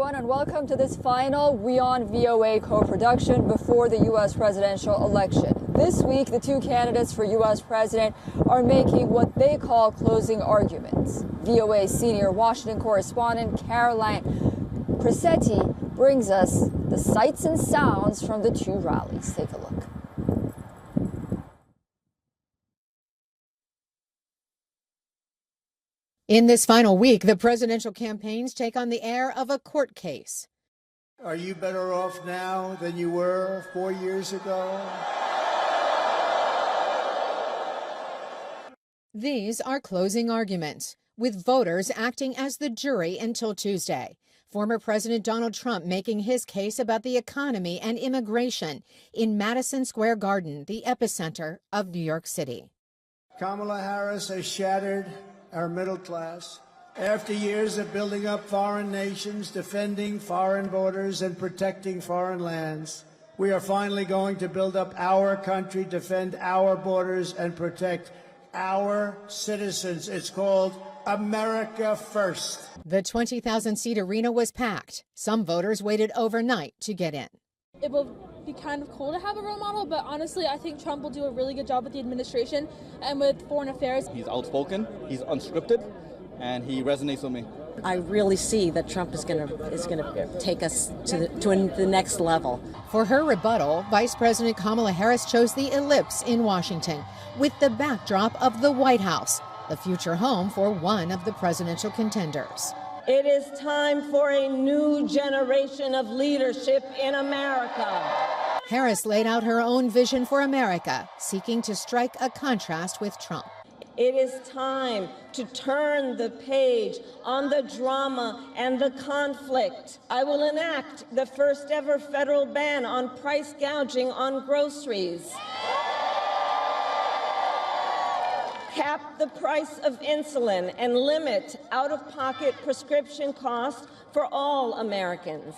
everyone, and welcome to this final WION-VOA co-production before the U.S. presidential election. This week, the two candidates for U.S. president are making what they call closing arguments. VOA senior Washington correspondent Caroline Presetti brings us the sights and sounds from the two rallies. Take a look. In this final week, the presidential campaigns take on the air of a court case. Are you better off now than you were 4 years ago? These are closing arguments, with voters acting as the jury until Tuesday. Former President Donald Trump making his case about the economy and immigration in Madison Square Garden, the epicenter of New York City. Kamala Harris has shattered our middle class. After years of building up foreign nations, defending foreign borders, and protecting foreign lands, we are finally going to build up our country, defend our borders, and protect our citizens. It's called America First. The 20,000-seat arena was packed. Some voters waited overnight to get in. It will be kind of cool to have a role model, but honestly, I think Trump will do a really good job with the administration and with foreign affairs. He's outspoken, he's unscripted, and he resonates with me. I really see that Trump is going to take us to the next level. For her rebuttal, Vice President Kamala Harris chose the ellipse in Washington with the backdrop of the White House, the future home for one of the presidential contenders. It is time for a new generation of leadership in America. Harris laid out her own vision for America, seeking to strike a contrast with Trump. It is time to turn the page on the drama and the conflict. I will enact the first ever federal ban on price gouging on groceries. Cap the price of insulin and limit out-of-pocket prescription costs for all Americans.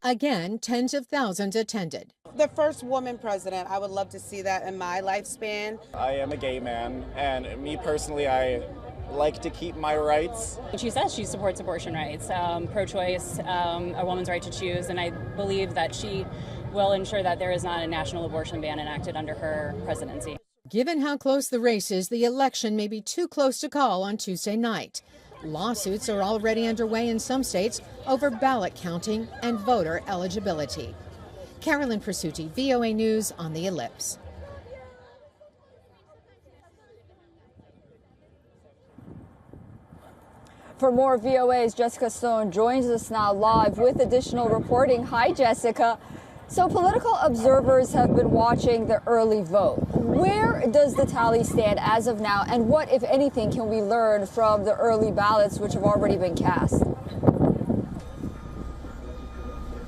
Again, tens of thousands attended. The first woman president, I would love to see that in my lifespan. I am a gay man, and me personally, I like to keep my rights. She says she supports abortion rights, pro-choice, a woman's right to choose, and I believe that she will ensure that there is not a national abortion ban enacted under her presidency. Given how close the race is, the election may be too close to call on Tuesday night. Lawsuits are already underway in some states over ballot counting and voter eligibility. Carolyn Presutti, VOA News on the Ellipse. For more VOA's Jessica Stone joins us now live with additional reporting. Hi, Jessica. So political observers have been watching the early vote. Where does the tally stand as of now, and what, if anything, can we learn from the early ballots which have already been cast?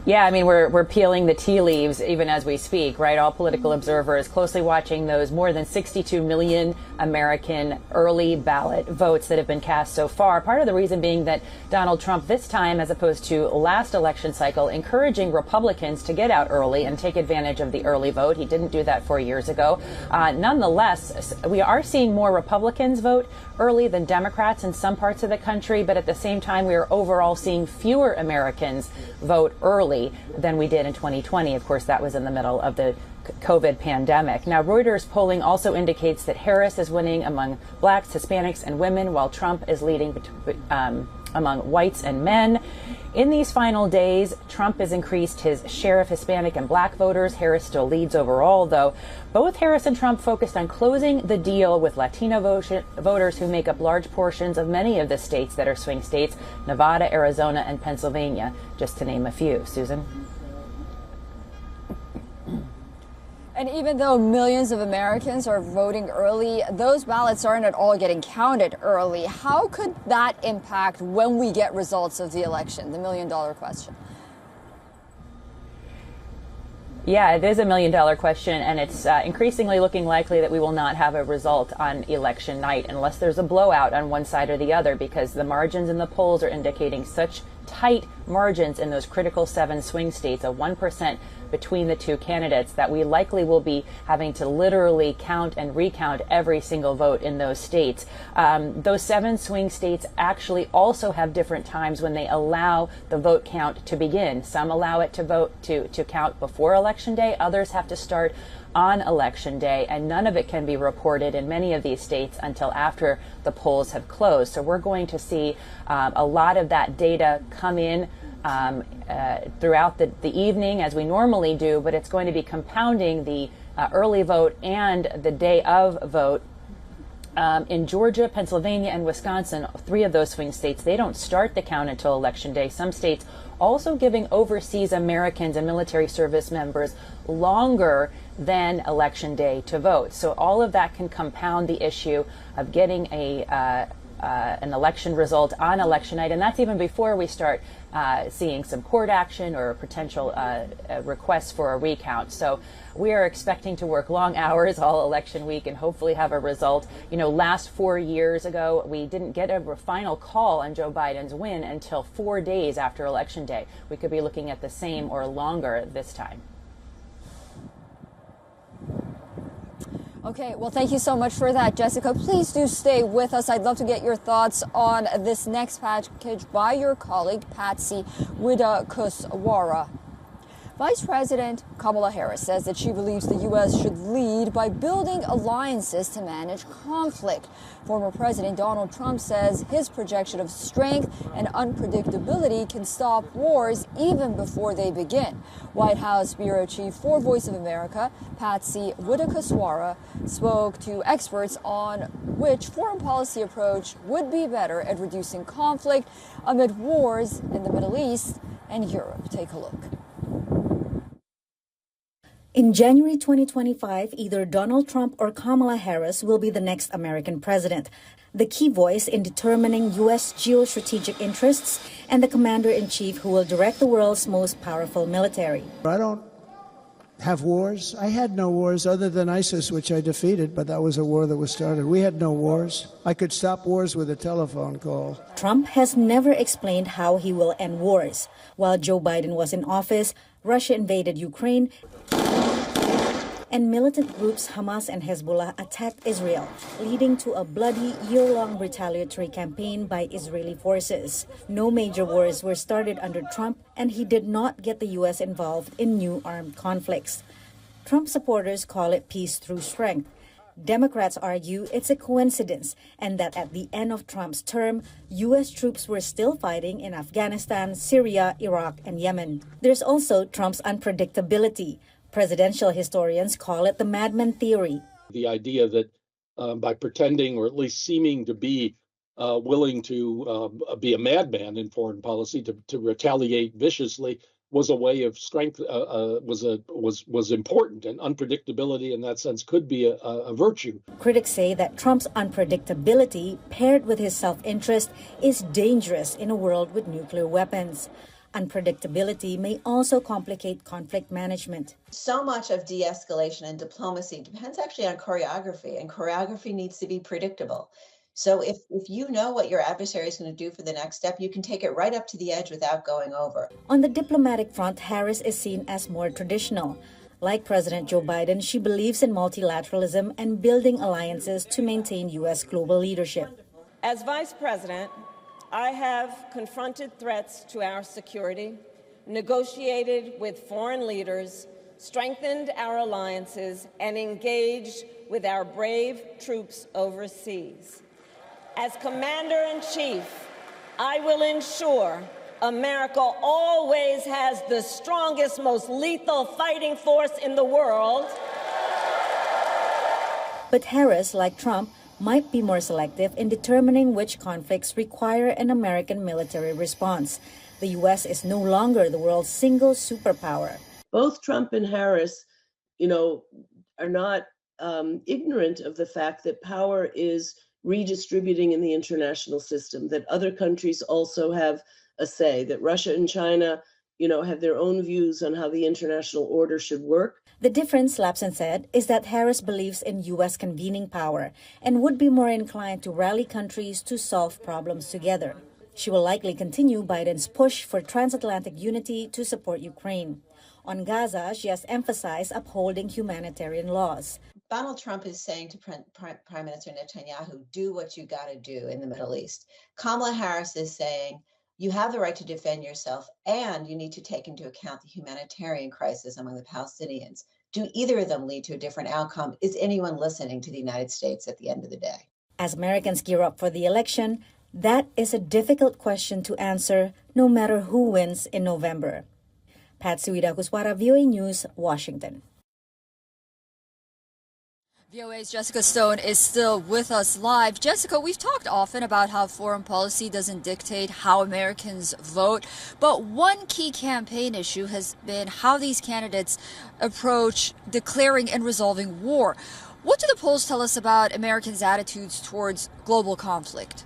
Yeah, I mean, we're peeling the tea leaves even as we speak, right? All political observers closely watching those more than 62 million American early ballot votes that have been cast so far. Part of the reason being that Donald Trump this time, as opposed to last election cycle, encouraging Republicans to get out early and take advantage of the early vote. He didn't do that 4 years ago. Nonetheless, we are seeing more Republicans vote early than Democrats in some parts of the country, but at the same time, we are overall seeing fewer Americans vote early than we did in 2020. Of course, that was in the middle of the COVID pandemic. Now, Reuters polling also indicates that Harris is winning among blacks, Hispanics, and women, while Trump is leading among whites and men. In these final days, Trump has increased his share of Hispanic and black voters. Harris still leads overall, though. Both Harris and Trump focused on closing the deal with Latino voters who make up large portions of many of the states that are swing states, Nevada, Arizona, and Pennsylvania, just to name a few. Susan? And even though millions of Americans are voting early, those ballots aren't at all getting counted early. How could that impact when we get results of the election? The million-dollar question. Yeah, it is a million-dollar question, and it's increasingly looking likely that we will not have a result on election night unless there's a blowout on one side or the other, because the margins in the polls are indicating such tight margins in those critical 7 swing states of 1% between the two candidates, that we likely will be having to literally count and recount every single vote in those states. Those 7 swing states actually also have different times when they allow the vote count to begin. Some allow it to count before Election Day. Others have to start on Election Day, and none of it can be reported in many of these states until after the polls have closed. So we're going to see a lot of that data come in throughout the evening, as we normally do, but it's going to be compounding the early vote and the day of vote. In Georgia, Pennsylvania, and Wisconsin, 3 of those swing states, they don't start the count until Election Day. Some states also giving overseas Americans and military service members longer than Election Day to vote. So all of that can compound the issue of getting an election result on election night, and that's even before we start seeing some court action or potential requests for a recount. So we are expecting to work long hours all election week and hopefully have a result. You know, last 4 years ago, we didn't get a final call on Joe Biden's win until 4 days after Election Day. We could be looking at the same or longer this time. Okay, well, thank you so much for that, Jessica. Please do stay with us. I'd love to get your thoughts on this next package by your colleague, Patsy Widakuswara. Vice President Kamala Harris says that she believes the U.S. should lead by building alliances to manage conflict. Former President Donald Trump says his projection of strength and unpredictability can stop wars even before they begin. White House Bureau Chief for Voice of America, Patsy Widakuswara, spoke to experts on which foreign policy approach would be better at reducing conflict amid wars in the Middle East and Europe. Take a look. In January 2025, either Donald Trump or Kamala Harris will be the next American president, the key voice in determining U.S. geostrategic interests and the commander-in-chief who will direct the world's most powerful military. I don't have wars. I had no wars other than ISIS, which I defeated, but that was a war that was started. We had no wars. I could stop wars with a telephone call. Trump has never explained how he will end wars. While Joe Biden was in office, Russia invaded Ukraine, and militant groups Hamas and Hezbollah attacked Israel, leading to a bloody year-long retaliatory campaign by Israeli forces. No major wars were started under Trump, and he did not get the U.S. involved in new armed conflicts. Trump supporters call it peace through strength. Democrats argue it's a coincidence and that at the end of Trump's term, U.S. troops were still fighting in Afghanistan, Syria, Iraq, and Yemen. There's also Trump's unpredictability. Presidential historians call it the madman theory. The idea that by pretending or at least seeming to be willing to be a madman in foreign policy, to retaliate viciously, was a way of strength, was important, and unpredictability in that sense could be a virtue. Critics say that Trump's unpredictability, paired with his self-interest, is dangerous in a world with nuclear weapons. Unpredictability may also complicate conflict management. So much of de-escalation and diplomacy depends actually on choreography, and choreography needs to be predictable. So if you know what your adversary is going to do for the next step, you can take it right up to the edge without going over. On the diplomatic front, Harris is seen as more traditional. Like President Joe Biden, she believes in multilateralism and building alliances to maintain U.S. global leadership. As Vice President, I have confronted threats to our security, negotiated with foreign leaders, strengthened our alliances, and engaged with our brave troops overseas. As Commander-in-Chief, I will ensure America always has the strongest, most lethal fighting force in the world. But Harris, like Trump, might be more selective in determining which conflicts require an American military response. The U.S. is no longer the world's single superpower. Both Trump and Harris, are not ignorant of the fact that power is redistributing in the international system, that other countries also have a say, that Russia and China, have their own views on how the international order should work. The difference, Lapson said, is that Harris believes in U.S. convening power and would be more inclined to rally countries to solve problems together. She will likely continue Biden's push for transatlantic unity to support Ukraine. On Gaza, she has emphasized upholding humanitarian laws. Donald Trump is saying to Prime Minister Netanyahu, do what you got to do in the Middle East. Kamala Harris is saying, you have the right to defend yourself, and you need to take into account the humanitarian crisis among the Palestinians. Do either of them lead to a different outcome? Is anyone listening to the United States at the end of the day? As Americans gear up for the election, that is a difficult question to answer, no matter who wins in November. Patsy Widakuswara, VOA News, Washington. VOA's Jessica Stone is still with us live. Jessica, we've talked often about how foreign policy doesn't dictate how Americans vote, but one key campaign issue has been how these candidates approach declaring and resolving war. What do the polls tell us about Americans' attitudes towards global conflict?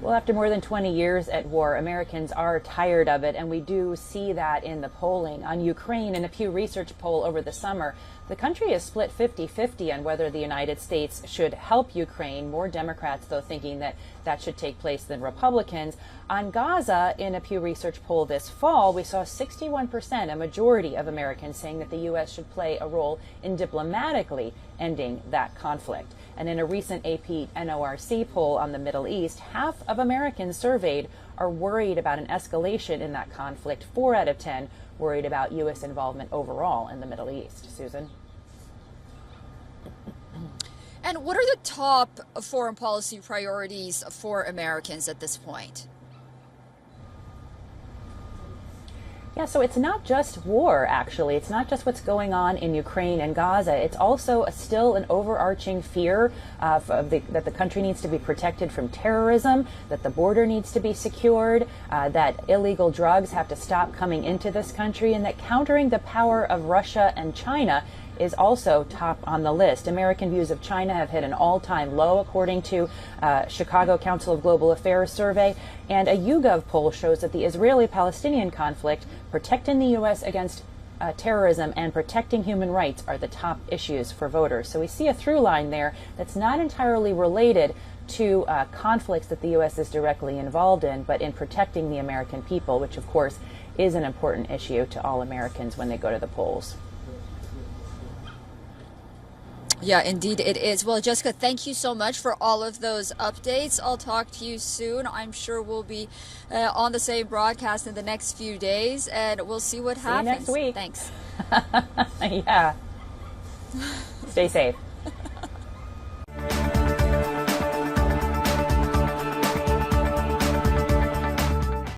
Well, after more than 20 years at war, Americans are tired of it, and we do see that in the polling. On Ukraine, in a Pew Research poll over the summer, the country is split 50-50 on whether the United States should help Ukraine. More Democrats, though, thinking that that should take place than Republicans. On Gaza, in a Pew Research poll this fall, we saw 61%, a majority of Americans, saying that the U.S. should play a role in diplomatically ending that conflict. And in a recent AP NORC poll on the Middle East, half of Americans surveyed are worried about an escalation in that conflict. 4 out of 10 worried about U.S. involvement overall in the Middle East. Susan? And what are the top foreign policy priorities for Americans at this point? Yeah, so it's not just war, actually. It's not just what's going on in Ukraine and Gaza. It's also still an overarching fear that the country needs to be protected from terrorism, that the border needs to be secured, that illegal drugs have to stop coming into this country, and that countering the power of Russia and China is also top on the list. American views of China have hit an all-time low, according to Chicago Council of Global Affairs survey. And a YouGov poll shows that the Israeli-Palestinian conflict, protecting the U.S. against terrorism, and protecting human rights are the top issues for voters. So we see a through line there that's not entirely related to conflicts that the U.S. is directly involved in, but in protecting the American people, which of course is an important issue to all Americans when they go to the polls. Yeah, indeed it is. Well, Jessica, thank you so much for all of those updates. I'll talk to you soon. I'm sure we'll be on the same broadcast in the next few days, and we'll see what happens. See you next week. Thanks. Yeah. Stay safe.